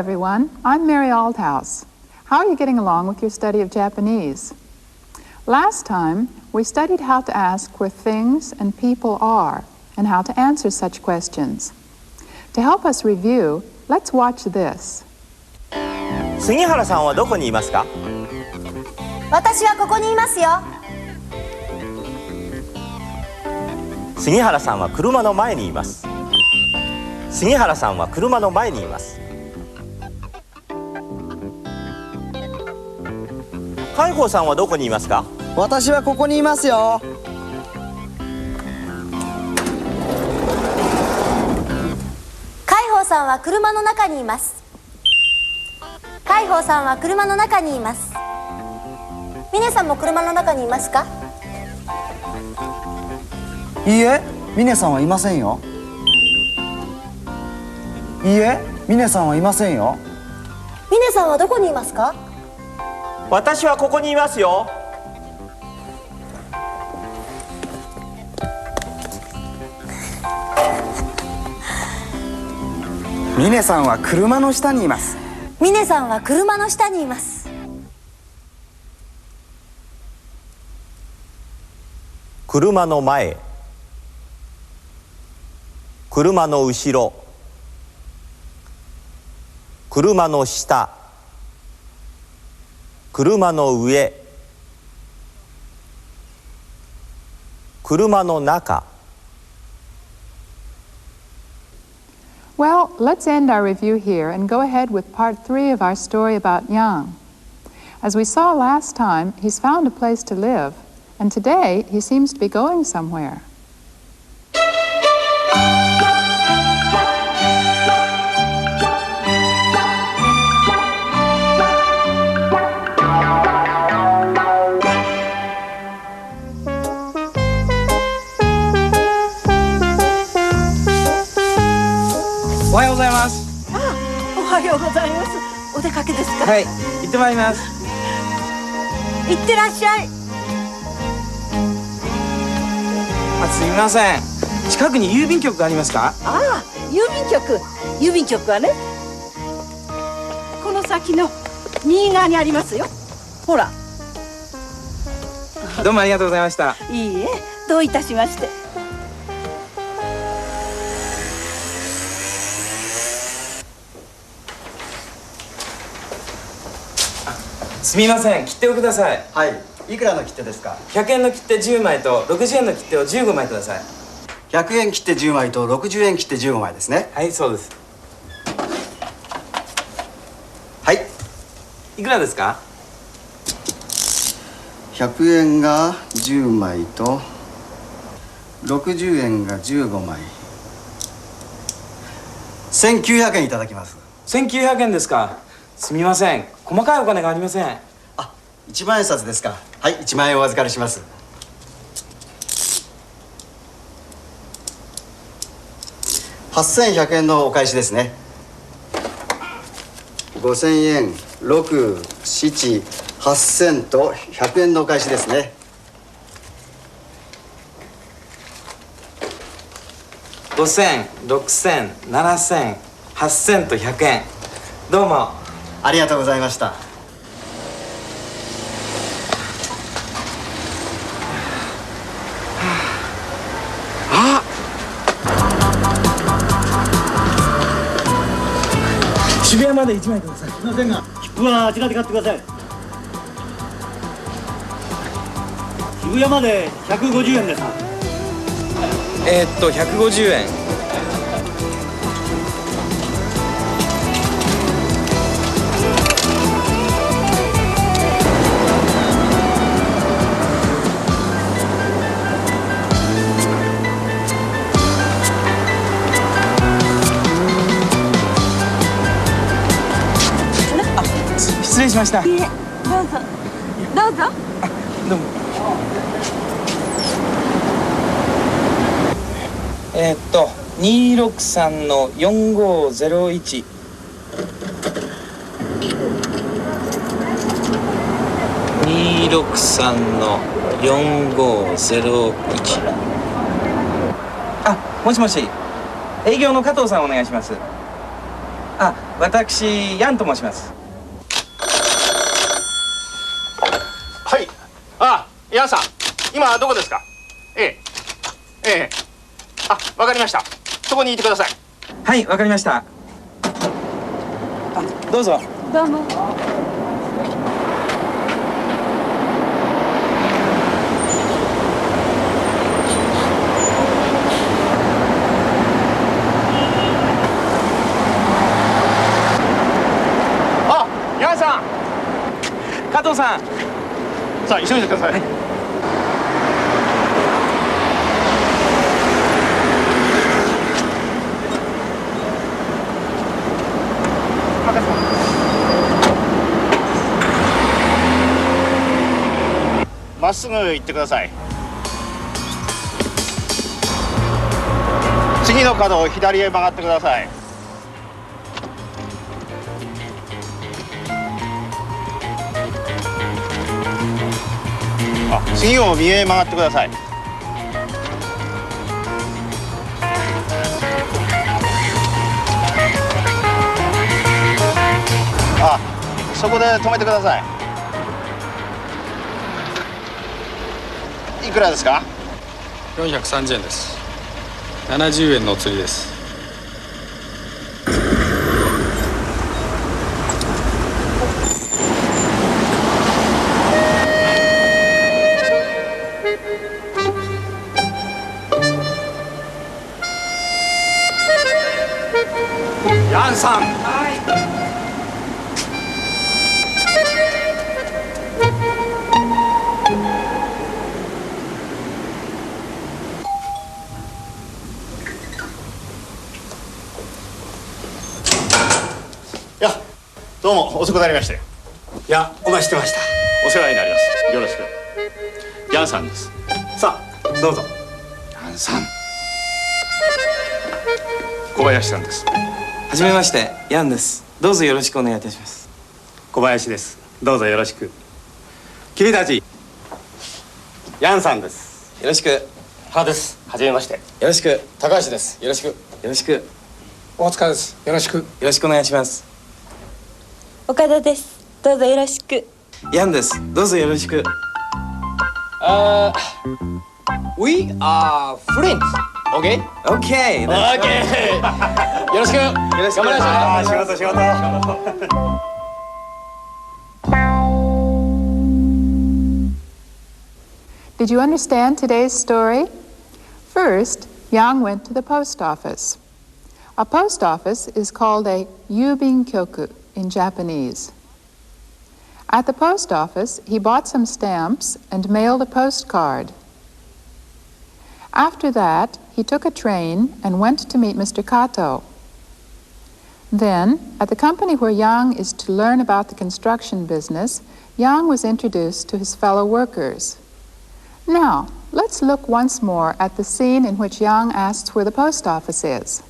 everyone. I'm Mary Aldhouse. How are you getting along with your study of Japanese? Last time, we studied how to ask where things and people are and how to answer such questions. To help us review, let's watch this. 杉原さんはどこにいますか？私はここにいますよ。杉原さんは車の前にいます。杉原さんは車の前にいます。海宝さんはどこにいますか？私はここにいますよ。海宝さんは車の中にいます。海宝さんは車の中にいます。峰さんも車の中にいますか？いいえ、峰さんはいませんよ。いいえ、峰さんはいませんよ。峰さんはどこにいますか？私はここにいますよ。峰さんは車の下にいます。峰さんは車の下にいます。車の前、車の後ろ、車の下、車の上、車の中。Well, let's end our review here and go ahead with part 3 of our story about Yang. As we saw last time, he's found a place to live, and today he seems to be going somewhere.おはようございます。おはようございます。お出かけですか？はい、行ってまいります。行ってらっしゃい。すみません。近くに郵便局がありますか？ああ、郵便局はね、この先の右側にありますよ。ほら。どうもありがとうございました。いいえ、どういたしまして。すみません、切手をください。はい、いくらの切手ですか100円の切手10枚と60円の切手を15枚ください。？100円切手10枚と60円切手15枚ですね。はい、そうです。はい。いくらですか100円が10枚と60円が15枚。1900円いただきます。1900円ですか？すみません、細かいお金がありません。あ、1万円札ですか。はい、1万円お預かりします。8100円のお返しですね。5000円、6、7、8000と100円のお返しですね。5000、6000、7000、8000と100円。どうも。ありがとうございました。あ、渋谷まで1枚ください。すみませんが、切符はあちらで買ってください。渋谷まで150円です。150円。失礼しました。いいえ、どうぞどうぞ。どうも。263の4501。263の4501。あ、もしもし。営業の加藤さんお願いします。あ、私ヤンと申します。はい。あ、ヤンさん、今どこですか？あ、わかりました。そこにいてください。はい、わかりました。あ、どうぞ。どうも。あ、ヤンさん。加藤さん。さあ、急いでください。はい。まっすぐ行ってください。次の角を左へ曲がってください。あ、次を右へ曲がってください。あ、そこで止めてください。いくらですか？430円です。70円のお釣りです。ヤンさん。いや、どうも遅くなりましたよ。いや、お待ちしてました。お世話になります。よろしく。ヤンさんです。さあ、どうぞ。ヤンさん。小林さんです。はじめまして、ヤンです。どうぞよろしくお願いいたします。小林です。どうぞよろしく。君たち、ヤンさんです。よろしく。原です。はじめまして。よろしく。高橋です。よろしく。よろしく。大塚です。よろしく。よろしくお願いします。岡田です。どうぞよろしく。ヤンです。どうぞよろしく。We are friends. Okay? OK。Okay. よろしく。よろしくお願いします。仕事。Did you understand today's story? First, Yang went to the post office. A post office is called a yubinkyoku in Japanese. At the post office, he bought some stamps and mailed a postcard. After that, he took a train and went to meet Mr. Kato. Then, at the company where Yang is to learn about the construction business, Yang was introduced to his fellow workers. Now, let's look once more at the scene in which Yang asks where the post office is.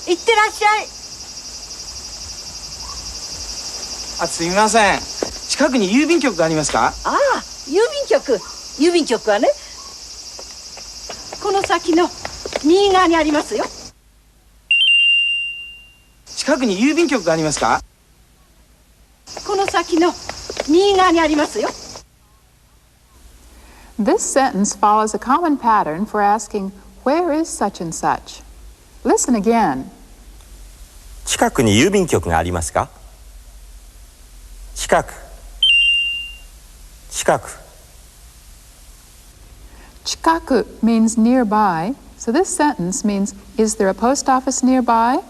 いってらっしゃい。あ、すみません。近くに郵便局がありますか？ああ、郵便局。郵便局はね、この先の右側にありますよ。近くに郵便局がありますか？この先の右側にありますよ。This sentence follows a common pattern for asking, where is such and such? Listen again. 近くに郵便局がありますか？近く。近く。近く means nearby, so this sentence means, is there a post office nearby?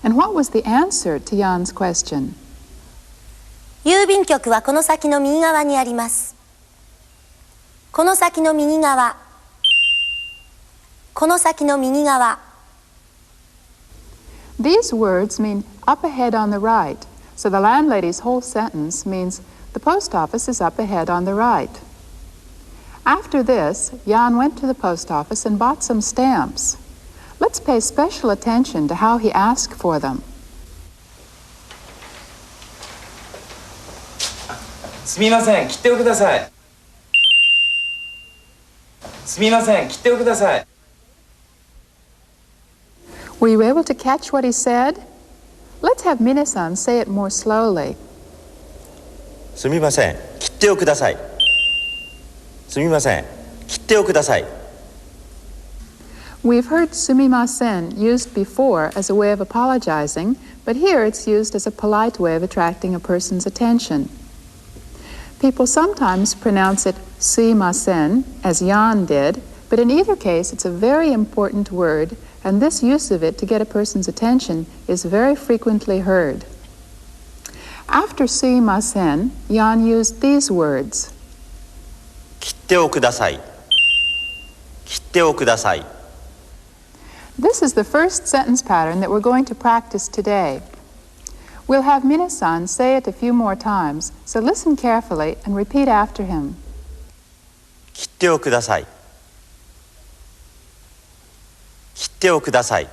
And what was the answer to Jan's question? 郵便局はこの先の右側にあります。この先の右側。この先の右側。These words mean up ahead on the right, so the landlady's whole sentence means the post office is up ahead on the right. After this, Jan went to the post office and bought some stamps. Let's pay special attention to how he asked for them. すみません、切手をください。すみません、切手をください。Were you able to catch what he said? Let's have Minasan say it more slowly. すみません、切手をください。すみません、切手をください。We've heard sumimasen used before as a way of apologizing, but here it's used as a polite way of attracting a person's attention. People sometimes pronounce it suimasen, as Jan did, but in either case it's a very important word, and this use of it to get a person's attention is very frequently heard. After suimasen, Jan used these words. 切手をください。切手をください。This is the first sentence pattern that we're going to practice today. We'll have Minasan say it a few more times, so listen carefully and repeat after him. 切手をください。切手をください。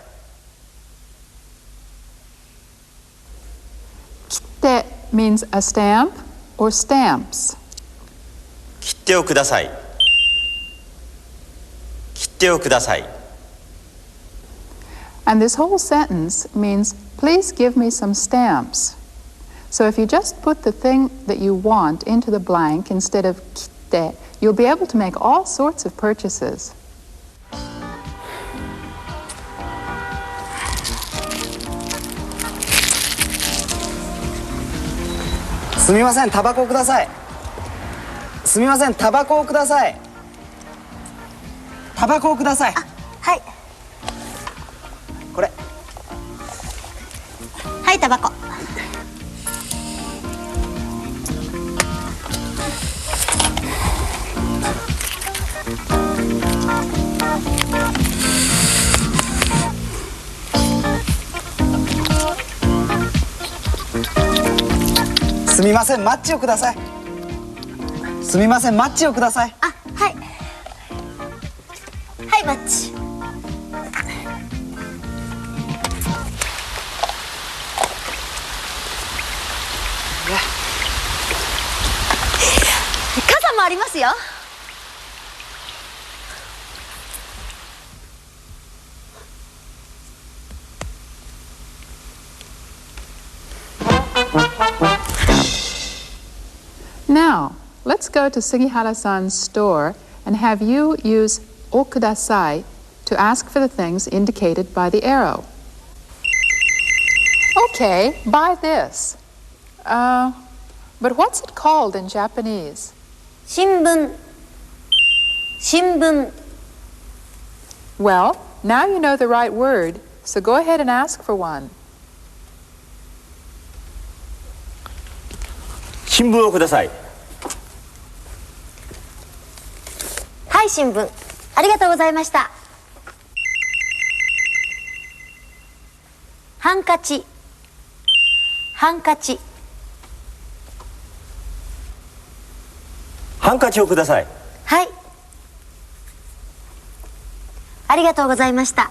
Kitte means a stamp or stamps. 切手をください。切手をください。And this whole sentence means, please give me some stamps. So if you just put the thing that you want into the blank instead of kitte, you'll be able to make all sorts of purchases. すみません、タバコをください。すみません、タバコをください。タバコをください。はい。これ。はい、タバコ。すみません、マッチをください。すみません、マッチをください。あ、はい。はい、マッチ。傘もありますよ。Now, let's go to Sugihara-san's store and have you use okudasai to ask for the things indicated by the arrow. Okay, buy this. But what's it called in Japanese? 新聞。新聞。 Well, now you know the right word, so go ahead and ask for one. 新聞をください。はい、新聞。ありがとうございました。ハンカチ。ハンカチ。ハンカチをください。はい。ありがとうございました。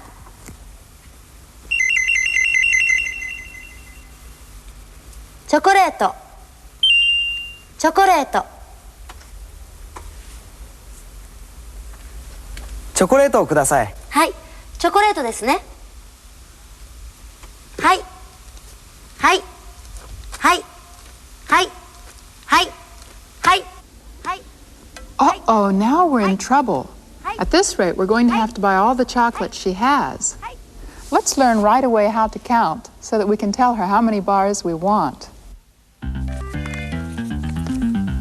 チョコレート。チョコレート。チョコレートをください。はい、チョコレートですね。はい。はい。はい。はい。はい。はい。はい。 Uh-oh, now we're in trouble. At this rate, we're going to have to buy all the chocolate she has. Let's learn right away how to count so that we can tell her how many bars we want.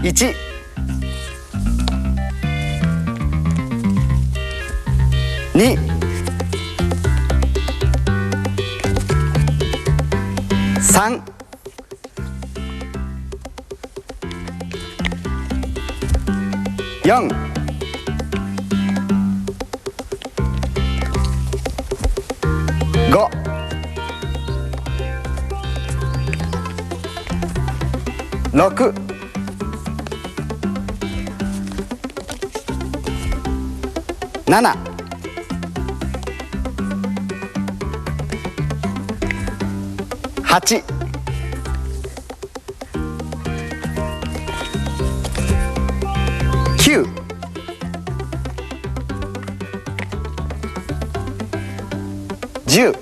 1、2、3、4、5、6、7、8、9、10、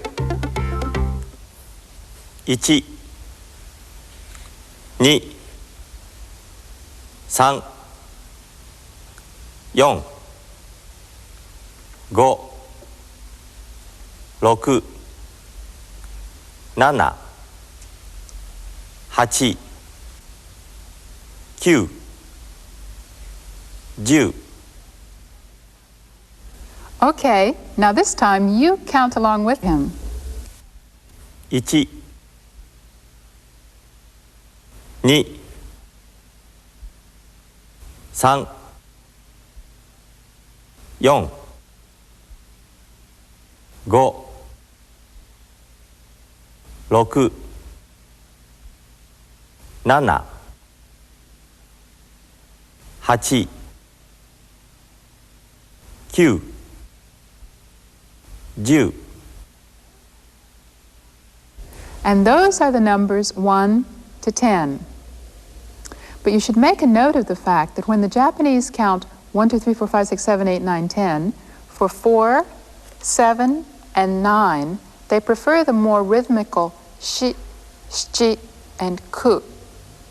1、2、3、4、5、6、7、8、9、10。 Okay, now this time you count along with him. 1、2、3、4、5、6、7、8、9、10。 And those are the numbers 1 to 10. But you should make a note of the fact that when the Japanese count 1, 2, 3, 4, 5, 6, 7, 8, 9, 10, for 4, 7, and 9, they prefer the more rhythmical shi, shichi, and ku.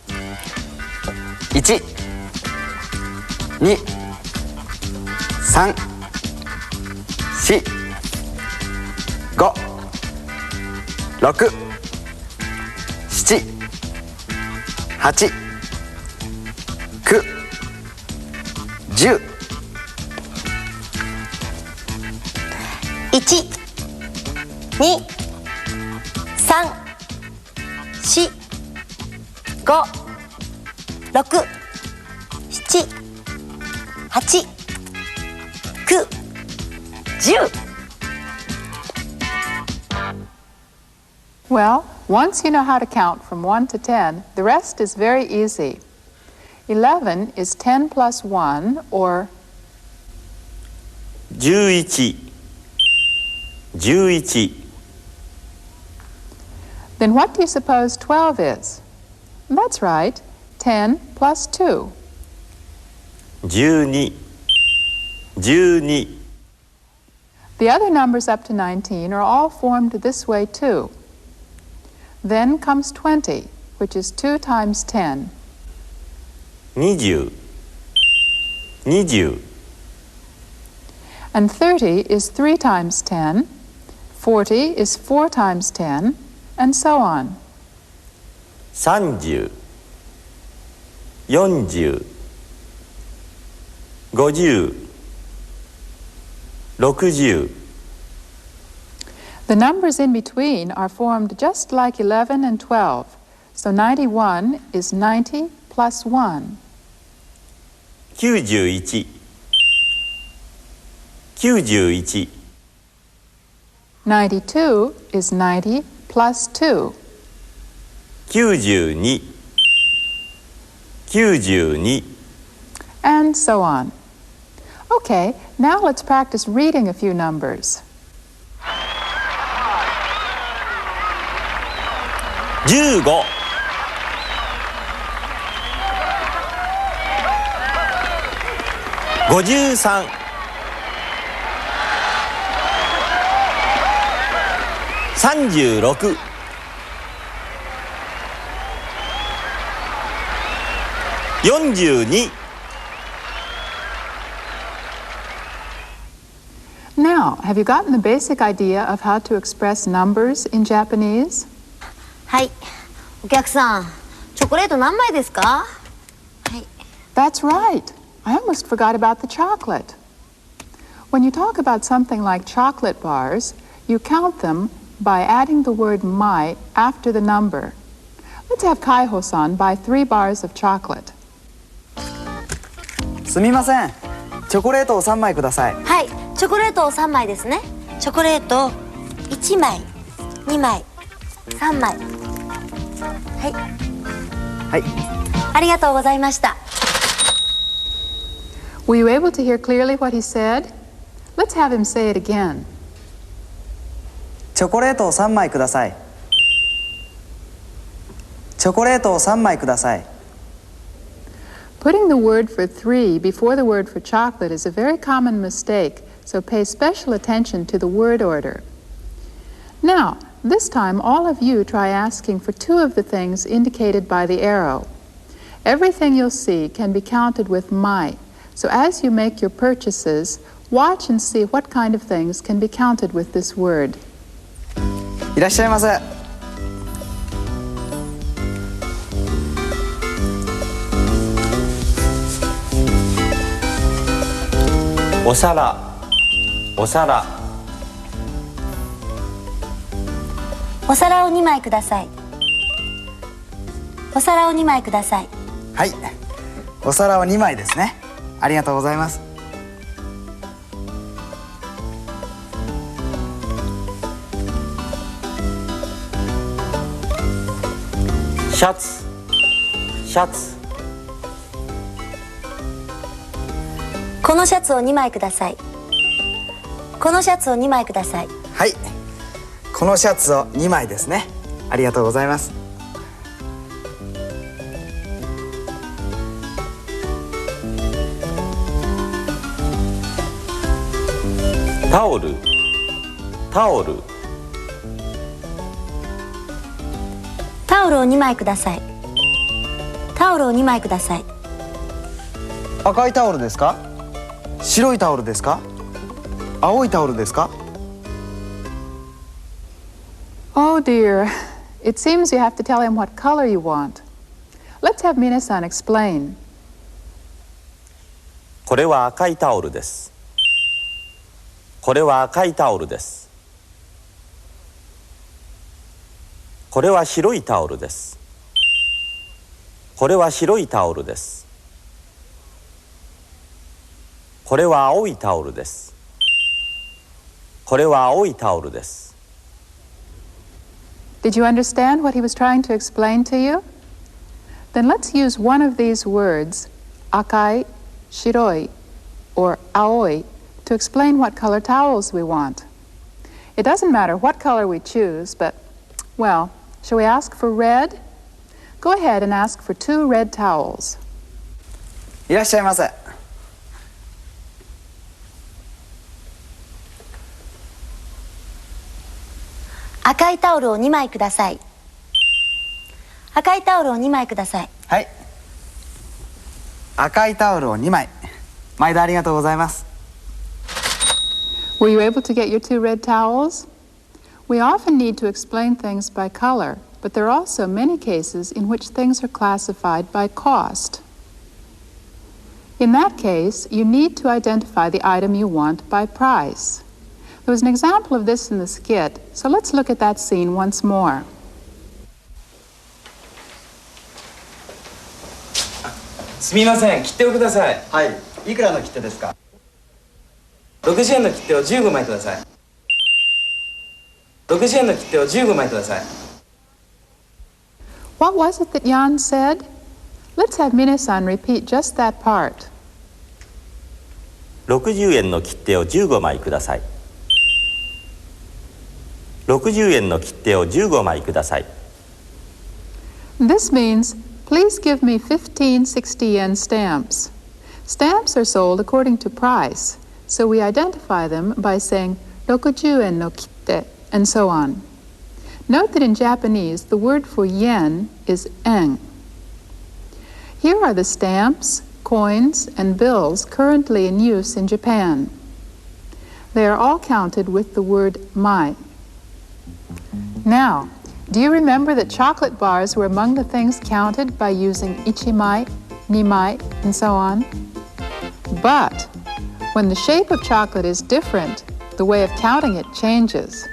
1、2、3、4、5、6、7、8、9、10。 1、2、3、4、5、6、7、8、9、10。 Well, once you know how to count from 1 to 10, the rest is very easy. 11 is 10 plus 1, or 11、11、 then what do you suppose 12 is? That's right, 10 plus 2. 12、12。 The other numbers up to 19 are all formed this way too. Then comes 20, which is 2 times 10. 20、20。 And 30 is 3 times 10, 40 is 4 times 10, and so on. 30、40、50、60。 The numbers in between are formed just like 11 and 12, so 91 is 90 plus 1. 91、91。 92 is 90 plus 2. 92、92。 And so on. Okay, now let's practice reading a few numbers. 15、53、36、42。 Now, have you gotten the basic idea of how to express numbers in Japanese? はい、お客さん、チョコレート何枚ですか？はい。 That's right. I almost forgot about the chocolate. When you talk about something like chocolate bars, you count them by adding the word mai after the number. Let's have Kaiho-san buy 3 bars of chocolate. すみません。チョコレートを3枚ください。はい、チョコレートを3枚ですね。チョコレート1枚、2枚、3枚。はい。はい。ありがとうございました。 Were you able to hear clearly what he said? Let's have him say it again. チョコレートを3枚ください。チョコレートを3枚ください。 Putting the word for 3 before the word for chocolate is a very common mistake, so pay special attention to the word order. Now, this time all of you try asking for two of the things indicated by the arrow. Everything you'll see can be counted with might, so as you make your purchases, watch and see what kind of things can be counted with this word. いらっしゃいませ。お皿、お皿。お皿を2枚ください。お皿を2枚ください。はい、お皿を2枚ですね。ありがとうございます。シャツ、シャツ。このシャツを2枚ください。このシャツを2枚ください。はい、このシャツを2枚ですね。ありがとうございます。タオル、タオル。タオルを2枚ください。タオルを2枚ください。赤いタオルですか？白いタオルですか？青いタオルですか？ Oh dear, it seems you have to tell him what color you want. Let's have Mina-san explain. これは赤いタオルです。これは赤いタオルです。これは白いタオルです。これは白いタオルです。これは青いタオルです。これは青いタオルです。Did you understand what he was trying to explain to you? Then let's use one of these words, akai, shiroi, or aoi, to explain what color towels we want. It doesn't matter what color we choose, but, well, shall we ask for red? Go ahead and ask for 2 red towels. いらっしゃいませ。赤いタオルを2枚ください。赤いタオルを2枚ください。はい、赤いタオルを2枚。毎度ありがとうございます。 Were you able to get your 2 red towels? We often need to explain things by color, but there are also many cases in which things are classified by cost. In that case, you need to identify the item you want by price. There was an example of this in the skit, so let's look at that scene once more. すみません、切手をください。はい、いくらの切手ですか60円の切手を15枚ください。60円の切手を15枚ください。What was it that Jan said? Let's have Mina-san repeat just that part. 60円の切手を15枚ください。60円の切手を15枚ください。This means, please give me 15 60-yen stamps. Stamps are sold according to price, so we identify them by saying 60 yen no kitte, and so on. Note that in Japanese, the word for yen is en. Here are the stamps, coins, and bills currently in use in Japan. They are all counted with the word mai. Now, do you remember that chocolate bars were among the things counted by using ichimai, nimai, and so on? But when the shape of chocolate is different, the way of counting it changes.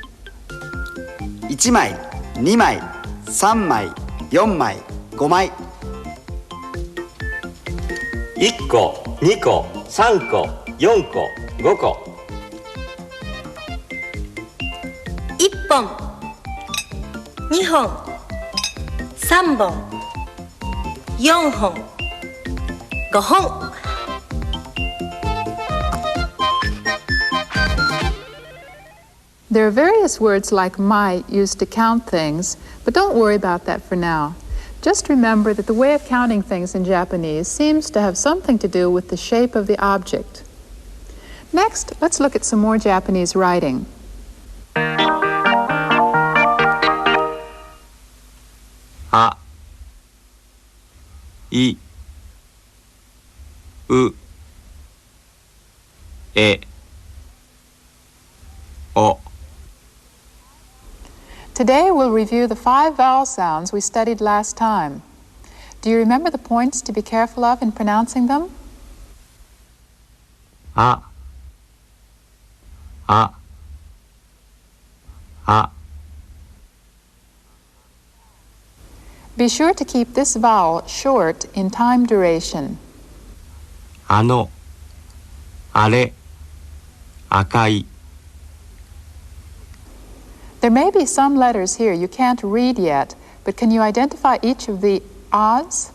1枚、2枚、3枚、4枚、5枚。1個、2個、3個、4個、5個。1本、2本、3本、4本、5本。There are various words like mai used to count things, but don't worry about that for now. Just remember that the way of counting things in Japanese seems to have something to do with the shape of the object. Next, let's look at some more Japanese writing. あいうえお。 Today we'll review the 5 vowel sounds we studied last time. Do you remember the points to be careful of in pronouncing them? あああ。 Be sure to keep this vowel short in time duration. あのあれ赤い。 There may be some letters here you can't read yet, but can you identify each of the ahs?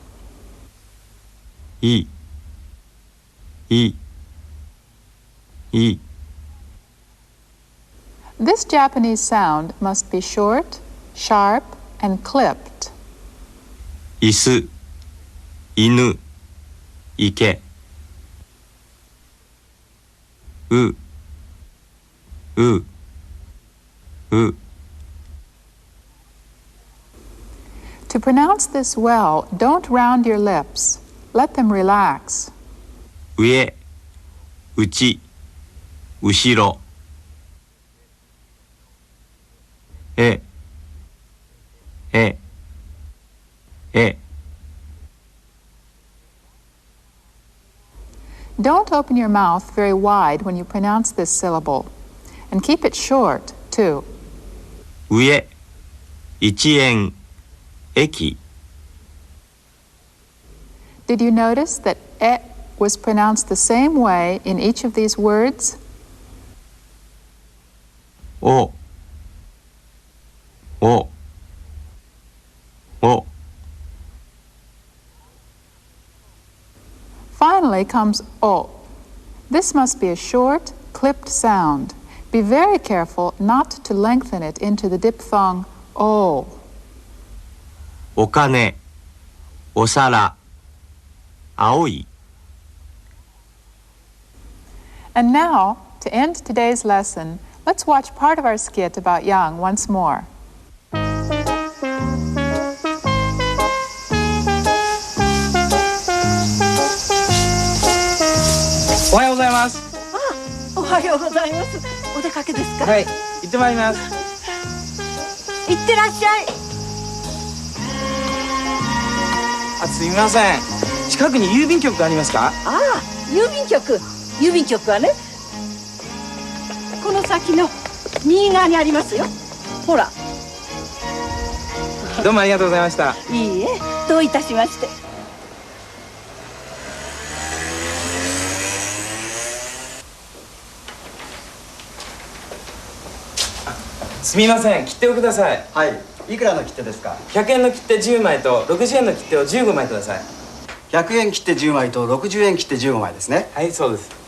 いいい。 This Japanese sound must be short, sharp, and clipped. 椅子犬池う To pronounce this well, don't round your lips. Let them relax. 上内後ろえ Don't open your mouth very wide when you pronounce this syllable. And keep it short, too. 上1円駅 Did you notice that e was pronounced the same way in each of these words? お Finally comes o. This must be a short, clipped sound. Be very careful not to lengthen it into the diphthong o. お金お皿青い。 And now, to end today's lesson, let's watch part of our skit about Yang once more. おはようございます。おはようございます。お出かけですか？はい、行ってまいります。いってらっしゃい。あ、すみません。近くに郵便局がありますか？ああ、郵便局はね、この先の右側にありますよ。ほら。どうもありがとうございました。いいえ、どういたしまして。すみません、切手をください。はい、いくらの切手ですか？100円の切手10枚と60円の切手を15枚ください。100円切手10枚と60円切手15枚ですね。はい、そうです。